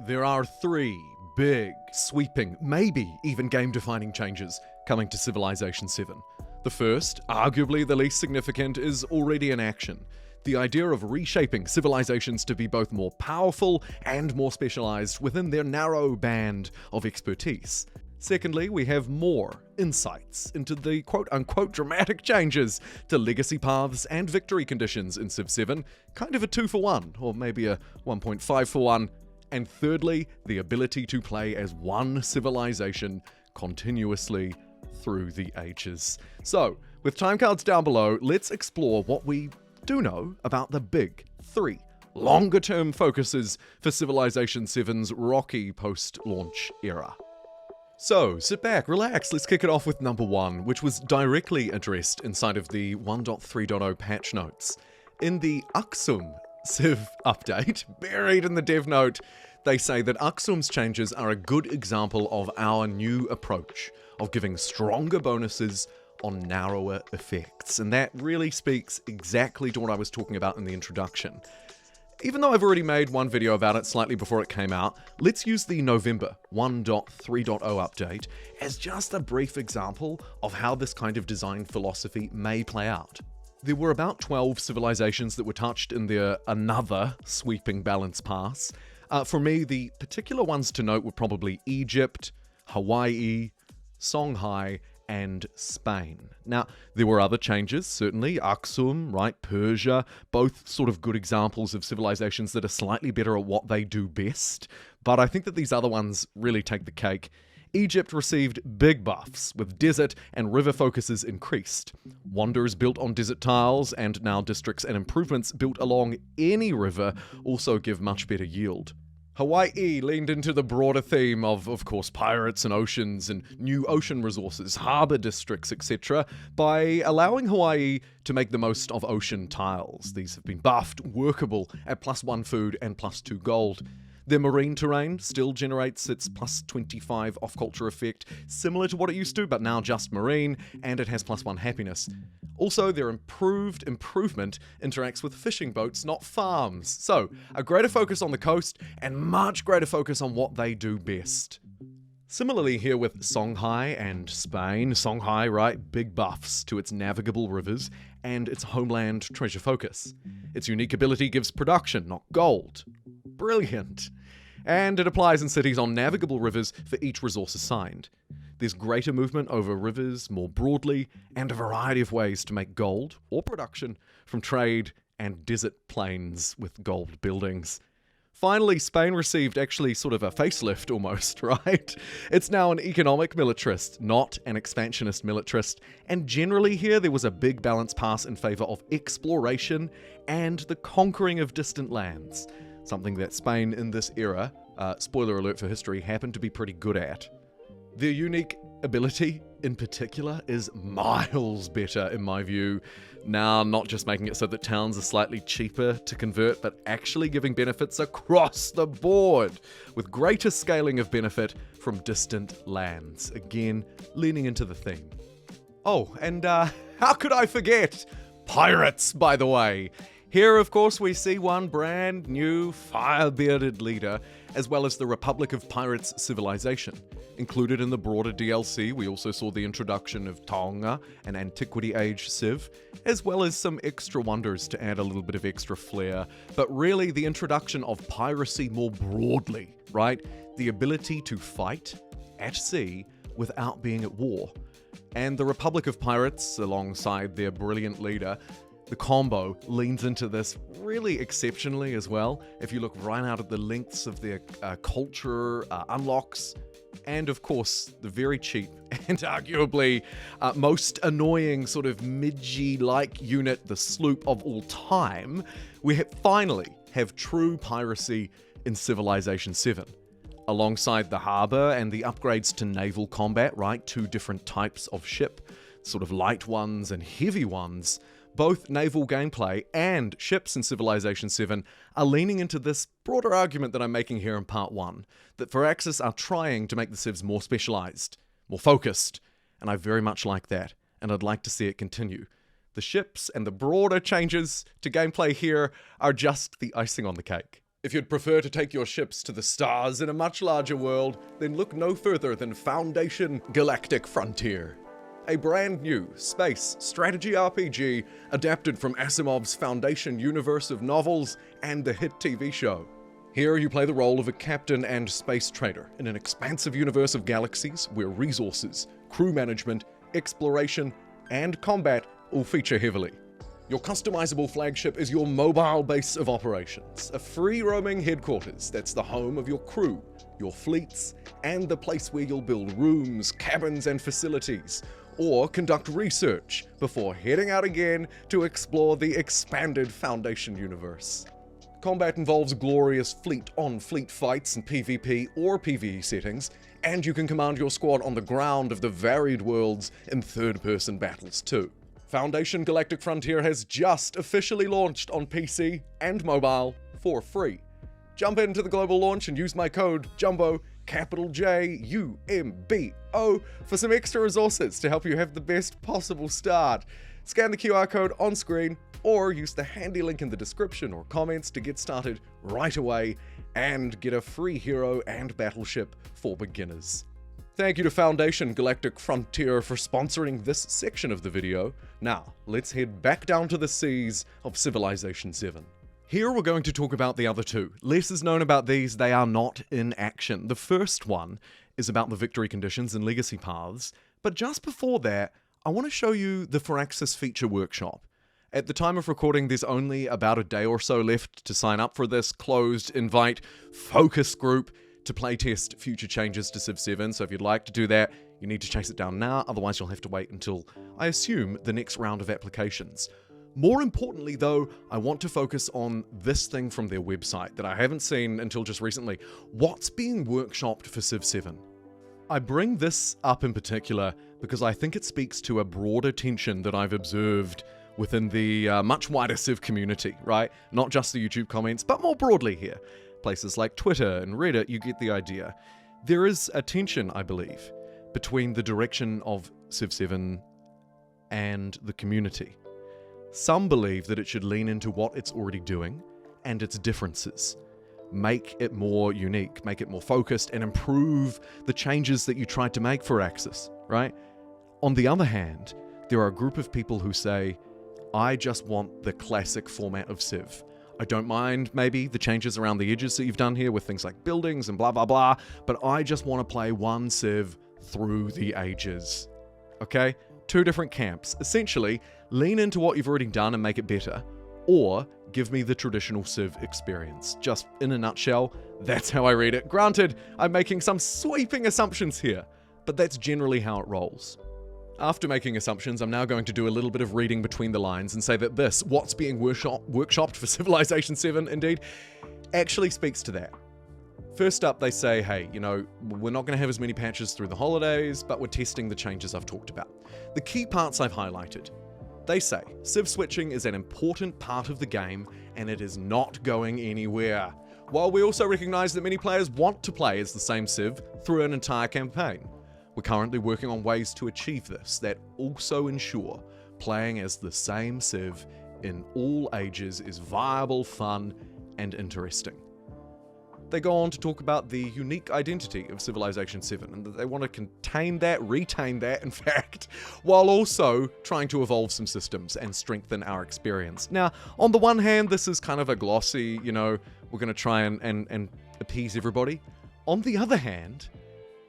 There are three big, sweeping, maybe even game-defining changes coming to Civilization VII. The first, arguably the least significant, is already in action. The idea of reshaping civilizations to be both more powerful and more specialized within their narrow band of expertise. Secondly, we have more insights into the quote-unquote dramatic changes to legacy paths and victory conditions in Civ 7, kind of a 2-for-1, or maybe a 1.5-for-1. And thirdly, the ability to play as one civilization continuously through the ages. So, with timecards down below, let's explore what we do know about the big three longer-term focuses for Civilization VII's rocky post-launch era. So, sit back, relax, let's kick it off with number one, which was directly addressed inside of the 1.3.0 patch notes. In the Aksum Civ update, buried in the dev note, they say that Aksum's changes are a good example of our new approach of giving stronger bonuses on narrower effects. And that really speaks exactly to what I was talking about in the introduction. Even though I've already made one video about it slightly before it came out, let's use the November 1.3.0 update as just a brief example of how this kind of design philosophy may play out. There were about 12 civilizations that were touched in their another sweeping balance pass. For me, the particular ones to note were probably Egypt, Hawaii, Songhai, and Spain. Now, there were other changes, certainly. Aksum, right, Persia, both sort of good examples of civilizations that are slightly better at what they do best. But I think that these other ones really take the cake. Egypt received big buffs, with desert and river focuses increased. Wonders built on desert tiles, and now districts and improvements built along any river also give much better yield. Hawaii leaned into the broader theme of course, pirates and oceans and new ocean resources, harbor districts, etc., by allowing Hawaii to make the most of ocean tiles. These have been buffed, workable at +1 food and +2 gold. Their marine terrain still generates its +25 off-culture effect, similar to what it used to, but now just marine, and it has +1 happiness. Also, their improvement interacts with fishing boats, not farms. So, a greater focus on the coast, and much greater focus on what they do best. Similarly here with Songhai and Spain. Songhai, right, big buffs to its navigable rivers and its homeland treasure focus. Its unique ability gives production, not gold. Brilliant. And it applies in cities on navigable rivers for each resource assigned. There's greater movement over rivers more broadly, and a variety of ways to make gold, or production, from trade and desert plains with gold buildings. Finally, Spain received actually sort of a facelift almost, right? It's now an economic militarist, not an expansionist militarist, and generally here there was a big balance pass in favor of exploration and the conquering of distant lands, something that Spain in this era, spoiler alert for history, happened to be pretty good at. Their unique ability, in particular, is miles better in my view. Now, not just making it so that towns are slightly cheaper to convert, but actually giving benefits across the board, with greater scaling of benefit from distant lands. Again, leaning into the theme. Oh, and how could I forget? Pirates, by the way. Here, of course, we see one brand new fire-bearded leader, as well as the Republic of Pirates civilization. Included in the broader DLC, we also saw the introduction of Tonga, an Antiquity Age Civ, as well as some extra wonders to add a little bit of extra flair, but really the introduction of piracy more broadly, right? The ability to fight at sea without being at war. And the Republic of Pirates, alongside their brilliant leader, the combo leans into this really exceptionally as well. If you look right out at the lengths of their culture, unlocks, and of course, the very cheap and arguably most annoying sort of midgy-like unit, the sloop of all time, we finally have true piracy in Civilization VII. Alongside the harbor and the upgrades to naval combat, right, two different types of ship, sort of light ones and heavy ones, both naval gameplay and ships in Civilization VII are leaning into this broader argument that I'm making here in part 1, that Firaxis are trying to make the Civs more specialized, more focused, and I very much like that, and I'd like to see it continue. The ships and the broader changes to gameplay here are just the icing on the cake. If you'd prefer to take your ships to the stars in a much larger world, then look no further than Foundation Galactic Frontier. A brand new space strategy RPG adapted from Asimov's Foundation universe of novels and the hit TV show. Here you play the role of a captain and space trader in an expansive universe of galaxies where resources, crew management, exploration, and combat all feature heavily. Your customizable flagship is your mobile base of operations, a free-roaming headquarters that's the home of your crew, your fleets, and the place where you'll build rooms, cabins, and facilities, or conduct research before heading out again to explore the expanded Foundation universe. Combat involves glorious fleet-on-fleet fights in PvP or PvE settings, and you can command your squad on the ground of the varied worlds in third-person battles too. Foundation Galactic Frontier has just officially launched on PC and mobile for free. Jump into the global launch and use my code JUMBO, capital J-U-M-B-O, for some extra resources to help you have the best possible start. Scan the QR code on screen or use the handy link in the description or comments to get started right away and get a free hero and battleship for beginners. Thank you to Foundation Galactic Frontier for sponsoring this section of the video. Now, let's head back down to the seas of Civilization 7. Here we're going to talk about the other two. Less is known about these, they are not in action. The first one is about the victory conditions and legacy paths, but just before that, I want to show you the Firaxis feature workshop. At the time of recording, there's only about a day or so left to sign up for this closed invite focus group to playtest future changes to Civ 7, so if you'd like to do that, you need to chase it down now, otherwise you'll have to wait until, I assume, the next round of applications. More importantly though, I want to focus on this thing from their website that I haven't seen until just recently. What's being workshopped for Civ 7? I bring this up in particular because I think it speaks to a broader tension that I've observed within the much wider Civ community, right? Not just the YouTube comments, but more broadly here. Places like Twitter and Reddit, you get the idea. There is a tension, I believe, between the direction of Civ 7 and the community. Some believe that it should lean into what it's already doing and its differences. Make it more unique, make it more focused, and improve the changes that you tried to make for Firaxis, right? On the other hand, there are a group of people who say, I just want the classic format of Civ. I don't mind, maybe, the changes around the edges that you've done here with things like buildings and blah blah blah, but I just want to play one Civ through the ages. Okay? Two different camps. Essentially, lean into what you've already done and make it better, or give me the traditional Civ experience. Just in a nutshell, that's how I read it. Granted, I'm making some sweeping assumptions here, but that's generally how it rolls. After making assumptions, I'm now going to do a little bit of reading between the lines and say that this, what's being workshopped for Civilization 7, indeed, actually speaks to that. First up, they say, hey, you know, we're not going to have as many patches through the holidays, but we're testing the changes I've talked about. The key parts I've highlighted. They say, Civ switching is an important part of the game, and it is not going anywhere. While we also recognize that many players want to play as the same Civ through an entire campaign. We're currently working on ways to achieve this that also ensure playing as the same Civ in all ages is viable, fun, and interesting. They go on to talk about the unique identity of Civilization 7 and that they want to contain that, retain that, in fact, while also trying to evolve some systems and strengthen our experience. Now, on the one hand, this is kind of a glossy, you know, we're going to try and appease everybody. On the other hand,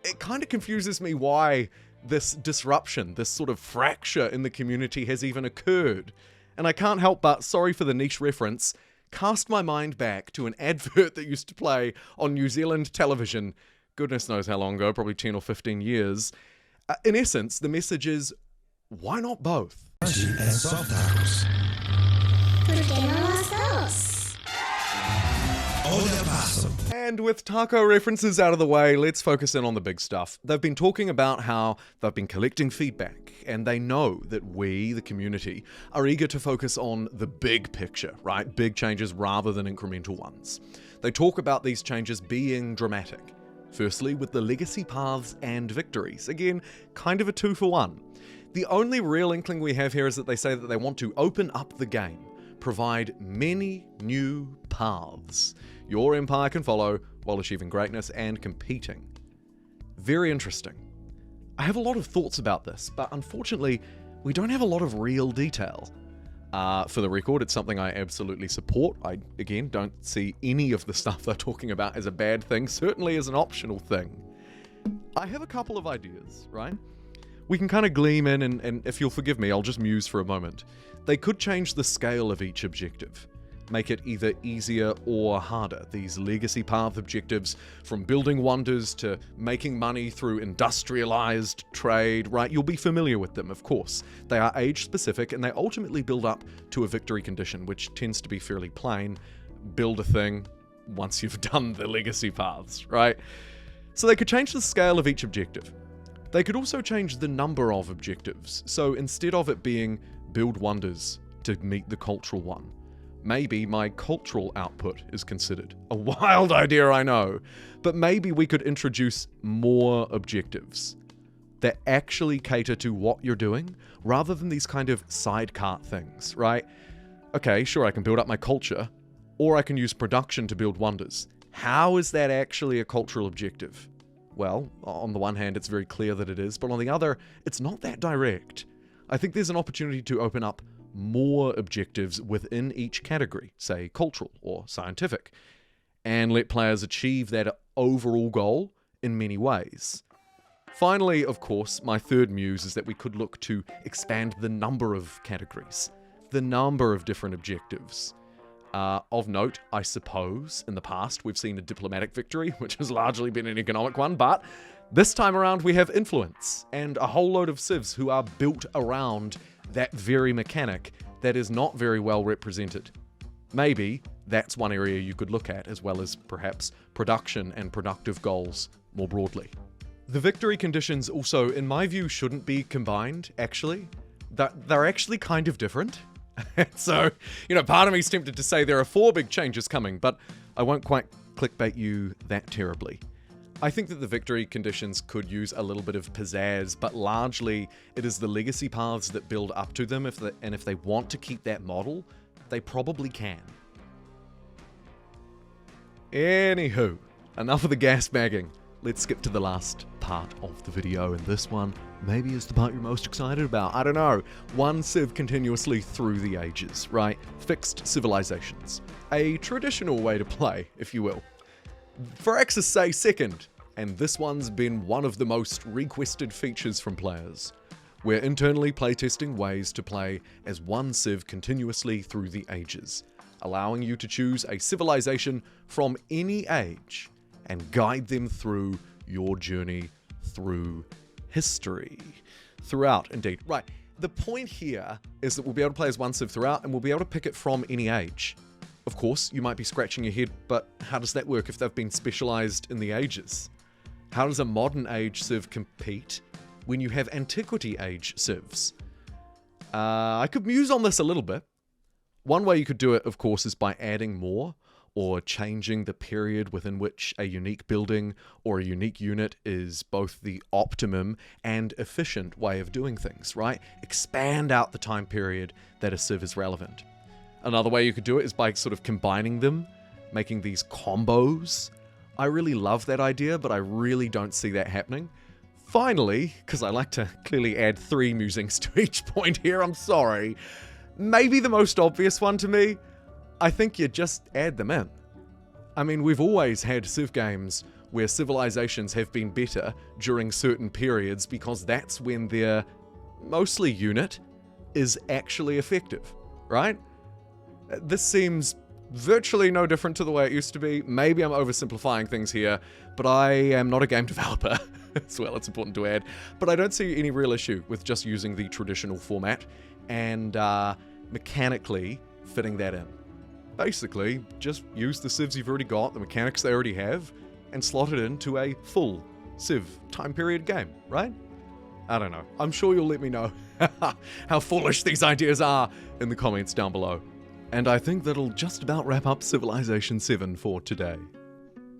it kind of confuses me why this disruption, this sort of fracture in the community has even occurred. And I can't help but, sorry for the niche reference, cast my mind back to an advert that used to play on New Zealand television, goodness knows how long ago, probably 10 or 15 years. In essence, the message is, why not both? And with taco references out of the way, let's focus in on the big stuff. They've been talking about how they've been collecting feedback, and they know that we, the community, are eager to focus on the big picture, right? Big changes rather than incremental ones. They talk about these changes being dramatic. Firstly, with the legacy paths and victories. Again, kind of a 2-for-1. The only real inkling we have here is that they say that they want to open up the game, provide many new paths your empire can follow while achieving greatness and competing. Very interesting. I have a lot of thoughts about this, but unfortunately, we don't have a lot of real detail. For the record, it's something I absolutely support. I, again, don't see any of the stuff they're talking about as a bad thing, certainly as an optional thing. I have a couple of ideas, right? We can kind of gleam in, and if you'll forgive me, I'll just muse for a moment. They could change the scale of each objective. Make it either easier or harder. These legacy path objectives, from building wonders to making money through industrialized trade, right? You'll be familiar with them, of course. They are age-specific, and they ultimately build up to a victory condition, which tends to be fairly plain. Build a thing once you've done the legacy paths, right? So they could change the scale of each objective. They could also change the number of objectives. So instead of it being build wonders to meet the cultural one, maybe my cultural output is considered. A wild idea, I know. But maybe we could introduce more objectives that actually cater to what you're doing, rather than these kind of side cart things, right? Okay, sure, I can build up my culture, or I can use production to build wonders. How is that actually a cultural objective? Well, on the one hand, it's very clear that it is, but on the other, it's not that direct. I think there's an opportunity to open up more objectives within each category, say cultural or scientific, and let players achieve that overall goal in many ways. Finally, of course, my third muse is that we could look to expand the number of categories, the number of different objectives. Of note, I suppose, in the past we've seen a diplomatic victory, which has largely been an economic one, but this time around we have influence, and a whole load of civs who are built around that very mechanic that is not very well represented. Maybe that's one area you could look at, as well as perhaps production and productive goals more broadly. The victory conditions also, in my view, shouldn't be combined, actually. They're actually kind of different. So, part of me's tempted to say there are 4 big changes coming, but I won't quite clickbait you that terribly. I think that the victory conditions could use a little bit of pizzazz, but largely it is the legacy paths that build up to them, and if they want to keep that model, they probably can. Anywho, enough of the gas bagging. Let's skip to the last part of the video, and this one maybe is the part you're most excited about. I don't know. One civ continuously through the ages, right? Fixed civilizations. A traditional way to play, if you will. Firaxis say second, and this one's been one of the most requested features from players. We're internally playtesting ways to play as one civ continuously through the ages, allowing you to choose a civilization from any age and guide them through your journey through history. Throughout, indeed. Right, the point here is that we'll be able to play as one civ throughout, and we'll be able to pick it from any age. Of course, you might be scratching your head, but how does that work if they've been specialized in the ages? How does a modern age civ compete when you have antiquity age civs? I could muse on this a little bit. One way you could do it, of course, is by adding more, or changing the period within which a unique building or a unique unit is both the optimum and efficient way of doing things, right? Expand out the time period that a civ is relevant. Another way you could do it is by sort of combining them, making these combos. I really love that idea, but I really don't see that happening. Finally, because I like to clearly add 3 musings to each point here, I'm sorry. Maybe the most obvious one to me, I think you just add them in. I mean, we've always had civ games where civilizations have been better during certain periods because that's when their, mostly unit, is actually effective, right? This seems virtually no different to the way it used to be. Maybe I'm oversimplifying things here, but I am not a game developer as well, it's important to add. But I don't see any real issue with just using the traditional format and mechanically fitting that in. Basically, just use the civs you've already got, the mechanics they already have, and slot it into a full civ time period game, right? I don't know. I'm sure you'll let me know how foolish these ideas are in the comments down below. And I think that'll just about wrap up Civilization 7 for today.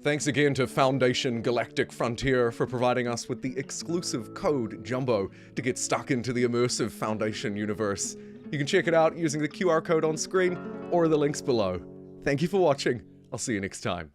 Thanks again to Foundation Galactic Frontier for providing us with the exclusive code Jumbo to get stuck into the immersive Foundation universe. You can check it out using the QR code on screen or the links below. Thank you for watching. I'll see you next time.